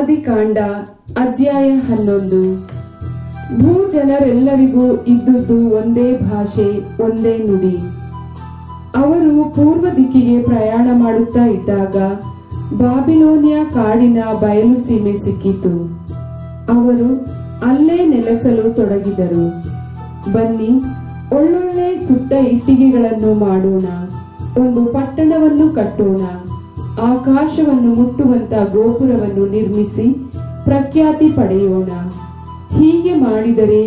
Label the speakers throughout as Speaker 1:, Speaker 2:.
Speaker 1: ಆದಿಕಾಂಡ ಅಧ್ಯಾಯ 11. ಭೂಜನರೆಲ್ಲರಿಗೂ ಇದ್ದುದು ಒಂದೇ ಭಾಷೆ, ಒಂದೇ ನುಡಿ. ಅವರು ಪೂರ್ವ ದಿಕ್ಕಿಗೆ ಪ್ರಯಾಣ ಮಾಡುತ್ತಾ ಇದ್ದಾಗ ಬಾಬಿಲೋನಿಯ ಕಾಡಿನ ಬಯಲು ಸೀಮೆ ಸಿಕ್ಕಿತು. ಅವರು ಅಲ್ಲೇ ನೆಲೆಸಲು ತೊಡಗಿದರು. ಬನ್ನಿ, ಒಳ್ಳೊಳ್ಳೆ ಸುಟ್ಟ ಇಟ್ಟಿಗೆಗಳನ್ನು ಮಾಡೋಣ, ಒಂದು ಪಟ್ಟಣವನ್ನು ಕಟ್ಟೋಣ, ಆಕಾಶವನ್ನು ಮುಟ್ಟುವಂತ ಗೋಪುರವನ್ನು ನಿರ್ಮಿಸಿ ಪ್ರಖ್ಯಾತಿ ಪಡೆಯೋಣ. ಹೀಗೆ ಮಾಡಿದರೆ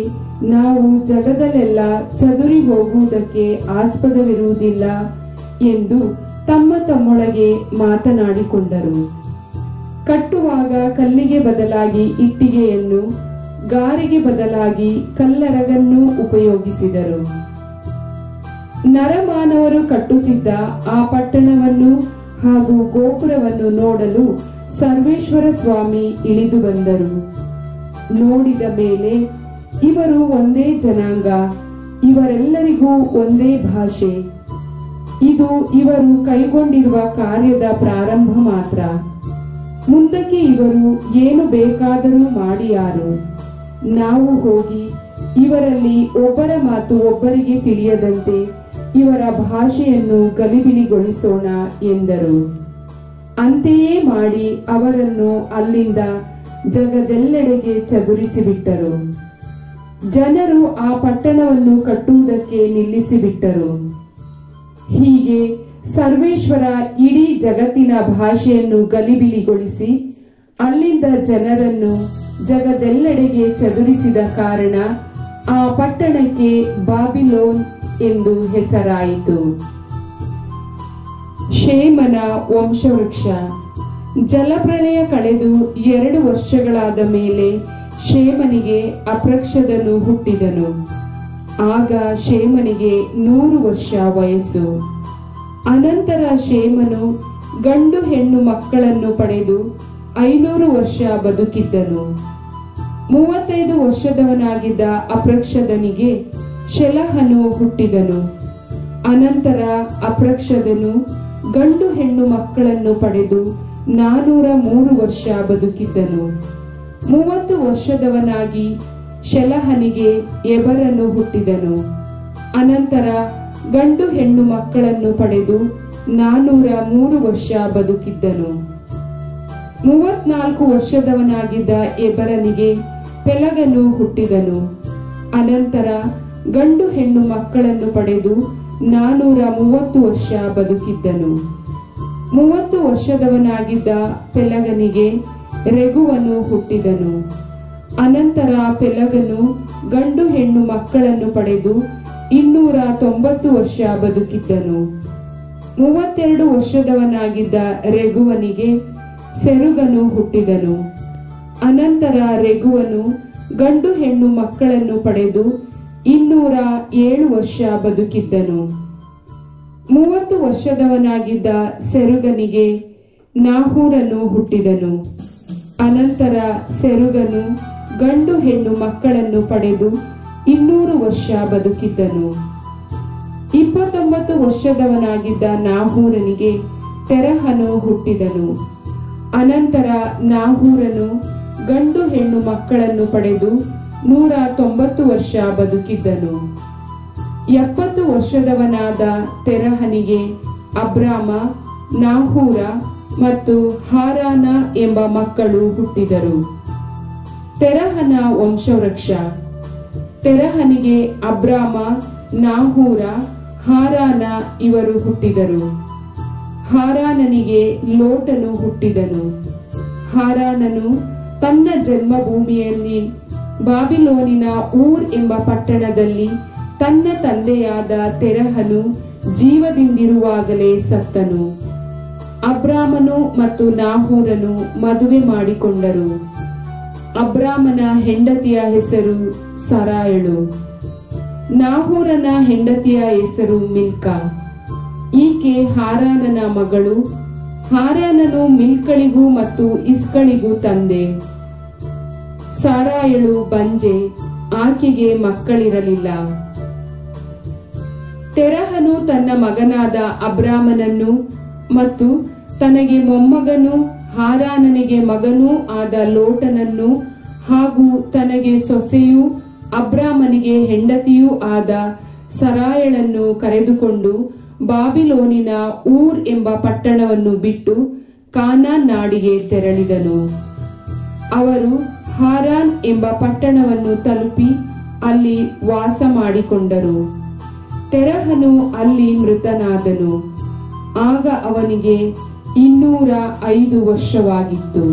Speaker 1: ನಾವು ಜಗದಲ್ಲೆಲ್ಲ ಚದುರಿ ಹೋಗುವುದಕ್ಕೆ ಆಸ್ಪದವಿರುವುದಿಲ್ಲ ಎಂದು ತಮ್ಮೊಳಗೆ ಮಾತನಾಡಿಕೊಂಡರು. ಕಟ್ಟುವಾಗ ಕಲ್ಲಿಗೆ ಬದಲಾಗಿ ಇಟ್ಟಿಗೆಯನ್ನು, ಗಾರೆಗೆ ಬದಲಾಗಿ ಕಲ್ಲರಗನ್ನು ಉಪಯೋಗಿಸಿದರು. ನರಮಾನವರು ಕಟ್ಟುತ್ತಿದ್ದ ಆ ಪಟ್ಟಣವನ್ನು ಹಾಗೂ ಗೋಪುರವನ್ನು ನೋಡಲು ಸರ್ವೇಶ್ವರ ಸ್ವಾಮಿ ಇಳಿದು ಬಂದರು. ನೋಡಿದ ಮೇಲೆ ಇವರು ಒಂದೇ ಜನಾಂಗ, ಇವರೆಲ್ಲರಿಗೂ ಒಂದೇ ಭಾಷೆ. ಇದು ಇವರು ಕೈಗೊಂಡಿರುವ ಕಾರ್ಯದ ಪ್ರಾರಂಭ ಮಾತ್ರ. ಮುಂದಕ್ಕೆ ಇವರು ಏನು ಬೇಕಾದರೂ ಮಾಡಿಯಾರು. ನಾವು ಹೋಗಿ ಇವರಲ್ಲಿ ಒಬ್ಬರ ಮಾತು ಒಬ್ಬರಿಗೆ ತಿಳಿಯದಂತೆ ಇವರ ಭಾಷೆಯನ್ನು ಗಲಿಬಿಲಿಗೊಳಿಸೋಣ ಎಂದರು. ಅಂತೆಯೇ ಮಾಡಿ ಅವರನ್ನು ಅಲ್ಲಿಂದ ಜಗದೆಲ್ಲೆಡೆಗೆ ಚದುರಿಸಿಬಿಟ್ಟರು. ಜನರು ಆ ಪಟ್ಟಣವನ್ನು ಕಟ್ಟುವುದಕ್ಕೆ ನಿಲ್ಲಿಸಿಬಿಟ್ಟರು. ಹೀಗೆ ಸರ್ವೇಶ್ವರ ಇಡೀ ಜಗತ್ತಿನ ಭಾಷೆಯನ್ನು ಗಲಿಬಿಲಿಗೊಳಿಸಿ ಅಲ್ಲಿಂದ ಜನರನ್ನು ಜಗದೆಲ್ಲೆಡೆಗೆ ಚದುರಿಸಿದ ಕಾರಣ ಆ ಪಟ್ಟಣಕ್ಕೆ ಬಾಬಿಲೋನ್ ಎಂದು ಹೆಸರಾಯಿತು. ಶೇಮನ ವಂಶವೃಕ್ಷ. ಜಲಪ್ರಳಯ ಕಳೆದು 2 ವರ್ಷಗಳಾದ ಮೇಲೆ ಶೇಮನಿಗೆ ಅಪ್ರಕ್ಷದನು ಹುಟ್ಟಿದನು. ಆಗ ಶೇಮನಿಗೆ 100 ವರ್ಷ ವಯಸ್ಸು. ಅನಂತರ ಶೇಮನು ಗಂಡು ಹೆಣ್ಣು ಮಕ್ಕಳನ್ನು ಪಡೆದು 500 ವರ್ಷ ಬದುಕಿದ್ದನು. 35 ವರ್ಷದವನಾಗಿದ್ದ ಅಪ್ರಕ್ಷದನಿಗೆ ಶೆಲಹನು ಹುಟ್ಟಿದನು. ಅನಂತರ ಅಪ್ರಕ್ಷದನು ಗಂಡು ಹೆಣ್ಣು ಮಕ್ಕಳನ್ನು ಪಡೆದು 403 ವರ್ಷ ಬದುಕಿದ್ದನು. 30 ವರ್ಷದವನಾಗಿ ಶೆಲಹನಿಗೆ ಎಬರನು ಹುಟ್ಟಿದನು. ಅನಂತರ ಗಂಡು ಹೆಣ್ಣು ಮಕ್ಕಳನ್ನು ಪಡೆದು 403 ವರ್ಷ ಬದುಕಿದ್ದನು. 34 ವರ್ಷದವನಾಗಿದ್ದ ಎಬರನಿಗೆ ಪೆಲಗನು ಹುಟ್ಟಿದನು. ಅನಂತರ ಗಂಡು ಹೆಣ್ಣು ಮಕ್ಕಳನ್ನು ಪಡೆದು 430 ವರ್ಷ ಬದುಕಿದ್ದನು. 30 ವರ್ಷದವನಾಗಿದ್ದ ಪೆಲಗನಿಗೆ ರೆಗುವನು ಹುಟ್ಟಿದನು. ಅನಂತರ ಪೆಲಗನು ಗಂಡು ಹೆಣ್ಣು ಮಕ್ಕಳನ್ನು ಪಡೆದು 290 ವರ್ಷ ಬದುಕಿದ್ದನು. 32 ವರ್ಷದವನಾಗಿದ್ದ ರೆಗುವನಿಗೆ ಸೆರುಗನು ಹುಟ್ಟಿದನು. ಅನಂತರ ರೆಗುವನು ಗಂಡು ಹೆಣ್ಣು ಮಕ್ಕಳನ್ನು ಪಡೆದು 207 ವರ್ಷ ಬದುಕಿದ್ದನು. 30 ವರ್ಷದವನಾಗಿದ್ದ ಸೆರುಗನಿಗೆ ನಾಹೂರನು ಹುಟ್ಟಿದನು. ಅನಂತರ ಸೆರುಗನು ಗಂಡು ಹೆಣ್ಣು ಮಕ್ಕಳನ್ನು ಪಡೆದು 200 ವರ್ಷ ಬದುಕಿದ್ದನು. 29 ವರ್ಷದವನಾಗಿದ್ದ ನಾಹೂರನಿಗೆ ತೆರಹನು ಹುಟ್ಟಿದನು. ಅನಂತರ ನಾಹೂರನು ಗಂಡು ಹೆಣ್ಣು ಮಕ್ಕಳನ್ನು ಪಡೆದು 190 ವರ್ಷ ಬದುಕಿದ್ದನು. 70 ವರ್ಷದವನಾದ ತೆರಹನಿಗೆ ಅಬ್ರಾಮ, ನಾಹೂರ ಮತ್ತು ಹಾರಾನ ಎಂಬ ಮಕ್ಕಳು ಹುಟ್ಟಿದರು. ತೆರಹನ ವಂಶವೃಕ್ಷ. ತೆರಹನಿಗೆ ಅಬ್ರಾಮ, ನಾಹೂರ, ಹಾರಾನ ಇವರು ಹುಟ್ಟಿದರು. ಹಾರಾನನಿಗೆ ಲೋಟನು ಹುಟ್ಟಿದನು. ಹಾರಾನನು ತನ್ನ ಜನ್ಮಭೂಮಿಯಲ್ಲಿ ಬಾಬಿಲೋನಿನ ಊರ್ ಎಂಬ ಪಟ್ಟಣದಲ್ಲಿ ತನ್ನ ತಂದೆಯಾದ ತೆರಹನು ಜೀವದಿಂದಿರುವಾಗಲೇ ಸತ್ತನು. ಅಬ್ರಾಮನು ಮತ್ತು ನಾಹೂರನು ಮದುವೆ ಮಾಡಿಕೊಂಡರು. ಅಬ್ರಾಮನ ಹೆಂಡತಿಯ ಹೆಸರು ಸರಾಯಳು. ನಾಹೂರನ ಹೆಂಡತಿಯ ಹೆಸರು ಮಿಲ್ಕಾ. ಈಕೆ ಹಾರಾನನ ಮಗಳು. ಹಾರಾನನು ಮಿಲ್ಕಳಿಗೂ ಮತ್ತು ಇಸ್ಕಳಿಗೂ ತಂದೆ. ಸಾರಾಯಳು ಬಂಜೆ, ಆಕೆಗೆ ಮಕ್ಕಳಿರಲಿಲ್ಲ. ತೆರಹನು ತನ್ನ ಮಗನಾದ ಅಬ್ರಾಮನನ್ನು ಮತ್ತು ತನಗೆ ಮೊಮ್ಮಗನು ಹಾರಾನನಿಗೆ ಮಗನೂ ಆದ ಲೋಟನನ್ನು ಹಾಗೂ ತನಗೆ ಸೊಸೆಯೂ ಅಬ್ರಾಮನಿಗೆ ಹೆಂಡತಿಯೂ ಆದ ಸರಾಯಳನ್ನು ಕರೆದುಕೊಂಡು ಬಾಬಿಲೋನಿನ ಊರ್ ಎಂಬ ಪಟ್ಟಣವನ್ನು ಬಿಟ್ಟು ಕಾನಾನ್ ನಾಡಿಗೆ ತೆರಳಿದನು. ಅವರು ಹಾರಾನ್ ಎಂಬ ಪಟ್ಟಣವನ್ನು ತಲುಪಿ ಅಲ್ಲಿ ವಾಸ ಮಾಡಿಕೊಂಡರು. ತೆರಹನು ಅಲ್ಲಿ ಮೃತನಾದನು. ಆಗ ಅವನಿಗೆ 205 ವರ್ಷವಾಗಿತ್ತು.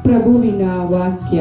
Speaker 1: ಪ್ರಭುವಿನ ವಾಕ್ಯ.